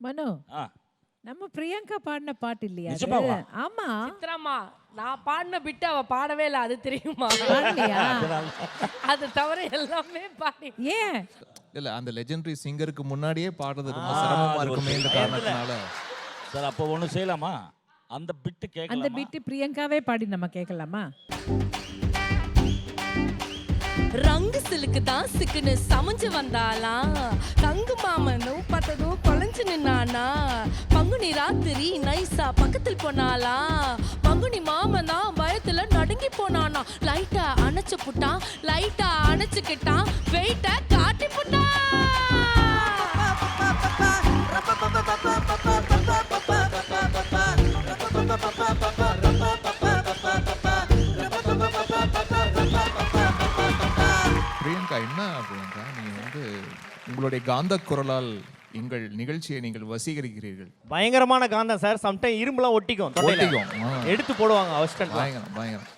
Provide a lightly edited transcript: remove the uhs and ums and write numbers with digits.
மனோ ஆ நம்ம பிரியங்கா பாடின பாட்டு இல்லையா அது? நிஜமாவா? ஆமா சித்ராமா நான் பாடின பிட்டு அவ பாடவே இல்லை, அது தெரியுமா? பாடலையா? அது தவிர எல்லாமே பாடி. ஏன் இல்ல அந்த லெஜெண்டரி சிங்கருக்கு முன்னாடியே பாடுறது ரொம்ப சிரமமா இருக்குமேன்ற காரணத்தினால சார் அப்போ ஒண்ணு செய்யலாமா? அந்த பிட்டு அந்த கேட்கலாமா? பீட்டு பிரியங்காவே பாடி நம்ம கேட்கலாமா? ரங்கு சிலுக்கு தான் சிக்குன்னு சமைஞ்சு வந்தாலாம், தங்கு மாமனும் பார்த்ததும் கொலைஞ்சு நின்னானா, பங்குனி ராத்திரி நைசா பக்கத்தில் போனாலா, பங்குனி மாமன் தான் பயத்துல நடுங்கி போனானா, லைட்டா அணைச்சு புட்டான் லைட்டா அணைச்சுக்கிட்டான் வெயிட்ட காட்டி புட்டான். பிரியங்கா என்ன பிரியங்கா நீங்க வந்து உங்களுடைய காந்த குரலால் எங்கள் நிகழ்ச்சியை நீங்கள் வசீகரிக்கிறீர்கள். பயங்கரமான காந்தம் சார். சம்டைம் இரும்புலாம் ஒட்டிக்கும் தொண்டையில. ஒட்டிக்கும். எடுத்து போடுவாங்க அவஸ்டன். பயங்கரம் பயங்கரம்.